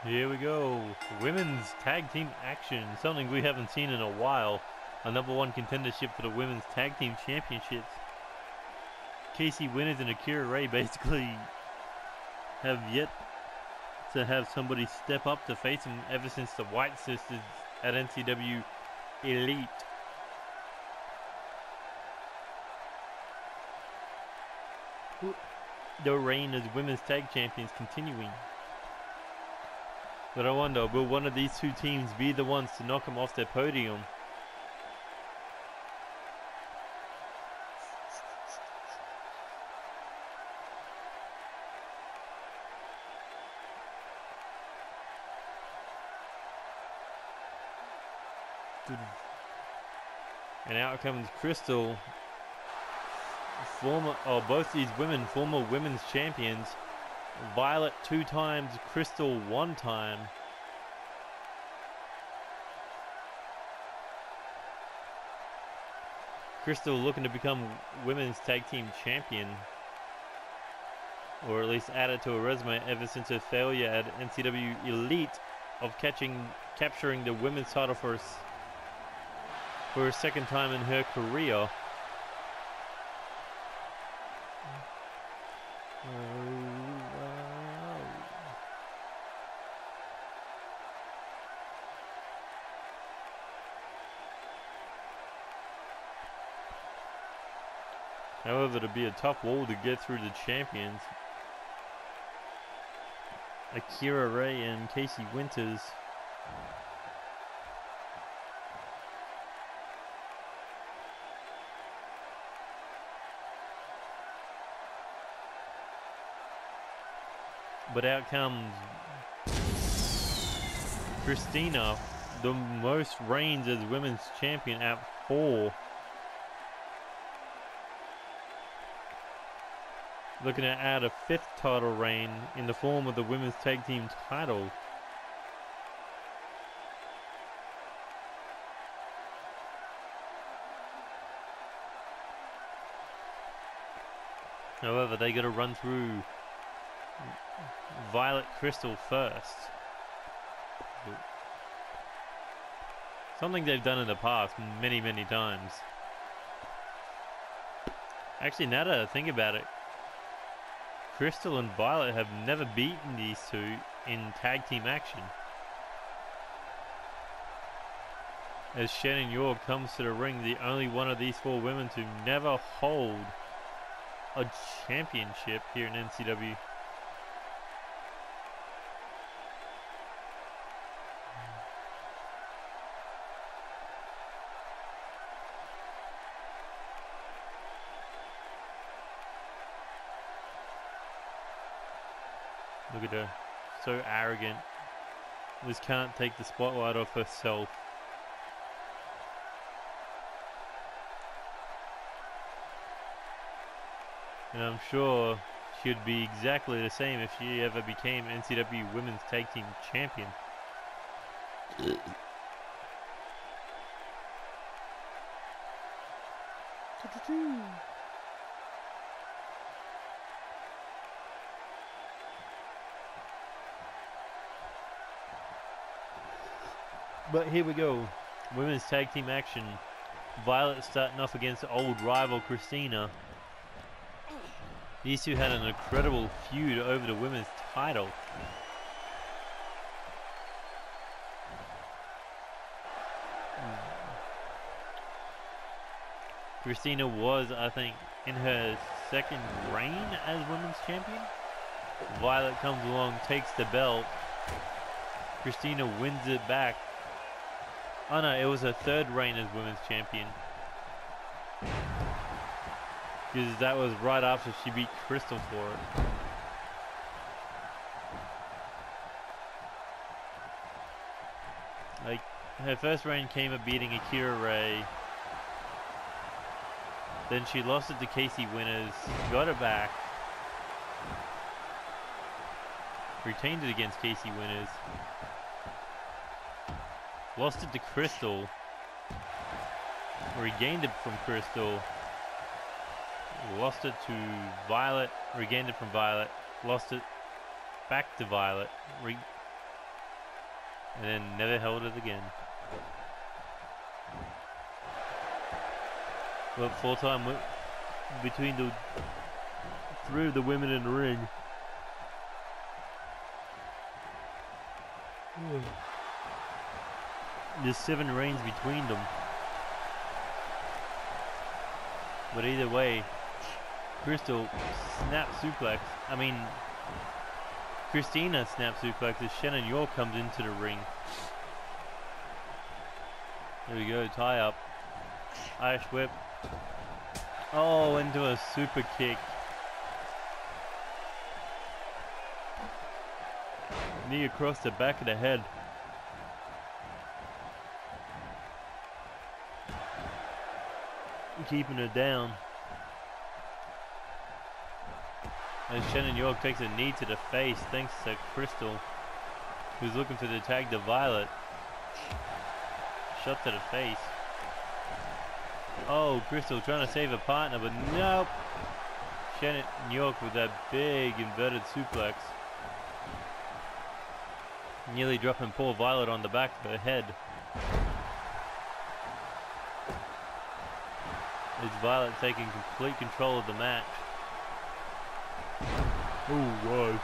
Here we go. Women's tag team action. Something we haven't seen in a while. A #1 contendership for the women's tag team championships. Casey Winners and Akira Ray basically have yet to have somebody step up to face them ever since the White Sisters at NCW Elite. The reign as women's tag champions continuing. But I wonder, will one of these two teams be the ones to knock them off their podium? And out comes Crystal. Both these women, former women's champions. Violet 2 times, Crystal 1 time. Crystal looking to become women's tag team champion, or at least add it to her resume ever since her failure at NCW Elite of capturing the women's title for her second time in her career. However, it'll be a tough wall to get through the champions. Akira Ray and Casey Winters. But out comes Christina, the most reigns as women's champion at 4. Looking to add a 5th title reign in the form of the women's tag team title. However, they got to run through Violet Crystal first. Something they've done in the past many times. Actually, now that I think about it, Crystal and Violet have never beaten these two in tag team action. As Shannon York comes to the ring, the only one of these 4 women to never hold a championship here in NCW. Look at her, so arrogant. Just can't take the spotlight off herself. And I'm sure she'd be exactly the same if she ever became NCW Women's Tag Team Champion. But here we go, women's tag team action. Violet starting off against old rival Christina. These two had an incredible feud over the women's title. Christina was, I think, in her 2nd reign as women's champion. Violet comes along, takes the belt. Christina wins it back. Oh no, it was her 3rd reign as women's champion. Because that was right after she beat Crystal for it. Like, her 1st reign came of beating Akira Ray. Then she lost it to Casey Winners, got it back. Retained it against Casey Winners. Lost it to Crystal. Regained it from Crystal. Lost it to Violet. Regained it from Violet. Lost it back to Violet. and then never held it again. But full time between the three of the women in the ring. There's 7 reigns between them. But either way, Crystal snap suplex. I mean, Christina snap suplex as Shannon York comes into the ring. There we go, tie up. Irish whip. Oh, into a super kick. Knee across the back of the head. Keeping her down. As Shannon York takes a knee to the face thanks to Crystal, who's looking for the tag to Violet. Shot to the face. Oh, Crystal trying to save her partner, but nope. Shannon York with that big inverted suplex. Nearly dropping poor Violet on the back of her head. Is Violet taking complete control of the match. Oh, whoa.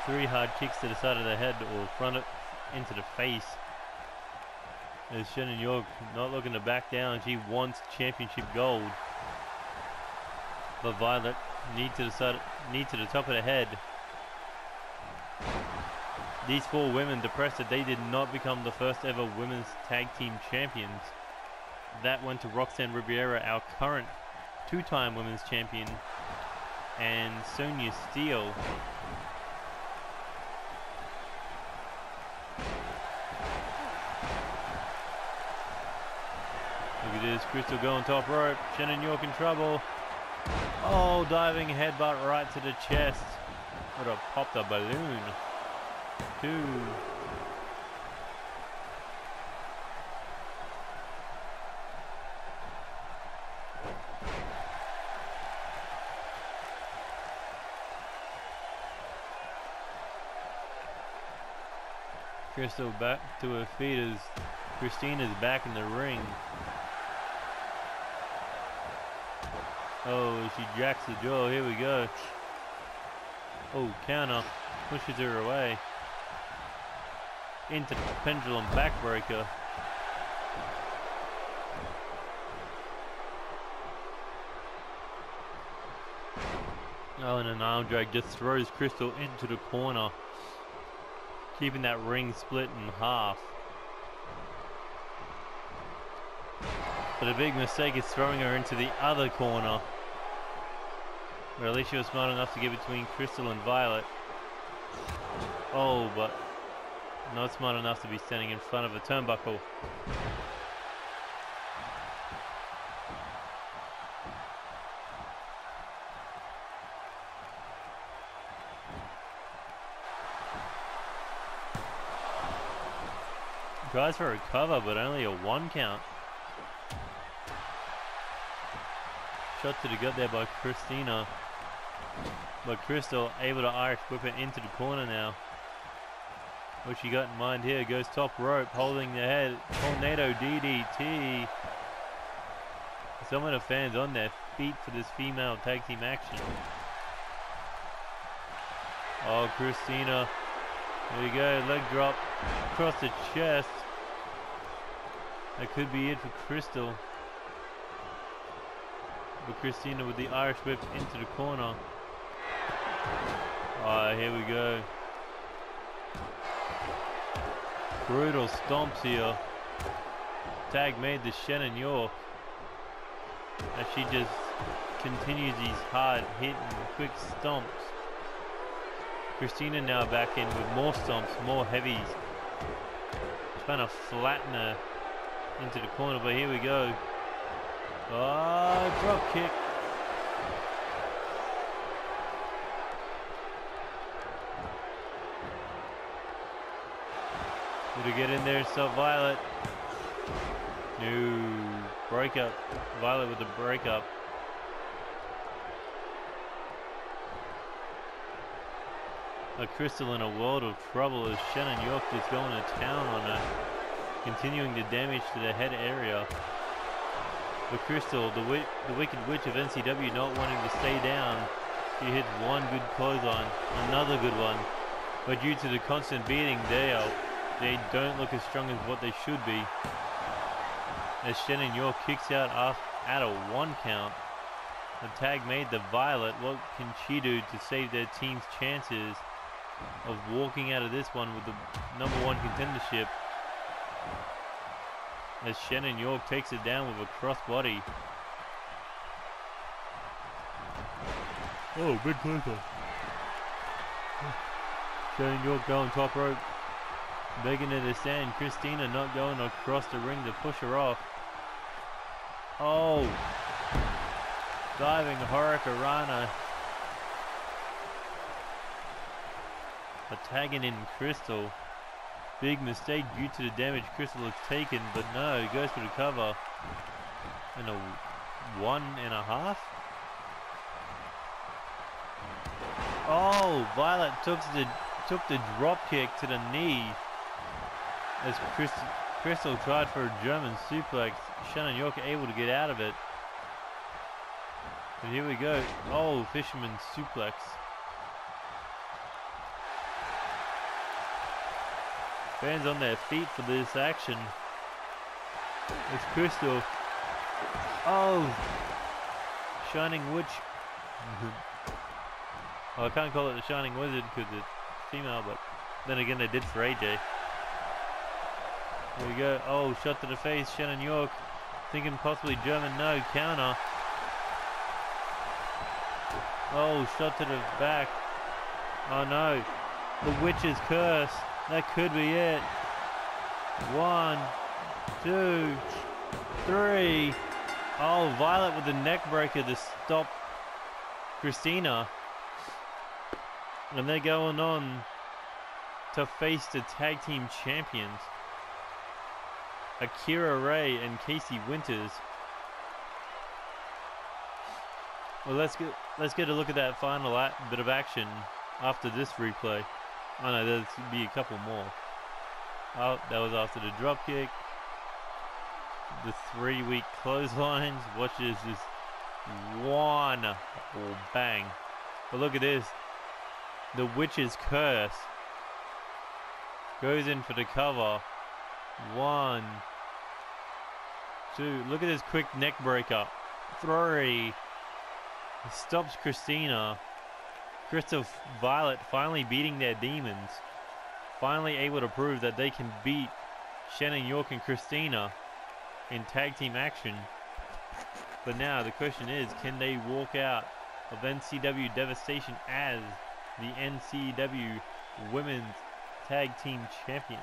Three hard kicks to the side of the head or front it into the face. As Shannon York not looking to back down. She wants championship gold. But Violet, knee to the top of the head. These 4 women depressed that they did not become the first ever women's tag team champions. That went to Roxanne Ribeiro, our current 2-time women's champion, and Sonya Steele. Look at this, Crystal going top rope, Shannon York in trouble. Oh, diving headbutt right to the chest. Would have popped a balloon. 2. Crystal back to her feet as Christina's back in the ring. Oh, she jacks the jaw. Here we go. Oh, counter. Pushes her away. Into the pendulum backbreaker. Oh, and an arm drag just throws Crystal into the corner, keeping that ring split in half. But a big mistake is throwing her into the other corner. But at least she was smart enough to get between Crystal and Violet. Oh, but not smart enough to be standing in front of a turnbuckle. Tries for a cover, but only a 1 count. Shot to the gut there by Christina. But Crystal able to Irish whip it into the corner now. What she got in mind here, goes top rope, holding the head, tornado DDT. Some of the fans on their feet for this female tag team action. Oh, Christina, there you go, leg drop across the chest. That could be it for Crystal. But Christina with the Irish whip into the corner. Oh, here we go. Brutal stomps here. Tag made to Shannon York. As she just continues these hard hitting, quick stomps. Christina now back in with more stomps, more heavies. Trying to flatten her into the corner, but here we go. Oh, drop kick. Did he get in there and stop Violet? No. Breakup. Violet with the breakup. Crystal in a world of trouble as Shannon York is going to town on her, continuing the damage to the head area. But Crystal, the Wicked Witch of NCW, not wanting to stay down, she hits one good clothesline, another good one. But due to the constant beating, they don't look as strong as what they should be. As Shannon York kicks out at a 1 count. The tag made the Violet. What can she do to save their team's chances of walking out of this one with the #1 contendership? As Shannon York takes it down with a crossbody. Oh, big closer. Shannon York going top rope. Begging her to stand. Christina not going across the ring to push her off. Oh. Diving Hurricanrana. Tagging in Crystal. Big mistake due to the damage Crystal has taken, but no, goes for the cover. And a 1.5. Oh, Violet took the drop kick to the knee as Crystal tried for a German suplex. Shannon York able to get out of it. And here we go. Oh, fisherman suplex. Fans on their feet for this action. It's Crystal. Oh, Shining Witch. Well, I can't call it the Shining Wizard because it's female, but then again they did for AJ. There we go. Oh, shot to the face. Shannon York thinking possibly German. No, counter. Oh, shot to the back. Oh no. The Witch's Curse. That could be it. 1, 2, 3. Oh, Violet with the neck breaker to stop Christina. And they're going on to face the tag team champions, Akira Ray and Casey Winters. Well, let's get a look at that final bit of action after this replay. Oh no, there's be a couple more. Oh, that was after the drop kick. The 3 weak clotheslines. Watch this, just one bang. But look at this. The Witch's Curse goes in for the cover. 1, 2. Look at this quick neck breaker. 3. Stops Christina. Crystal Violet finally beating their demons. Finally able to prove that they can beat Shannon York and Christina in tag team action. But now the question is, can they walk out of NCW Devastation as the NCW Women's Tag Team Champions?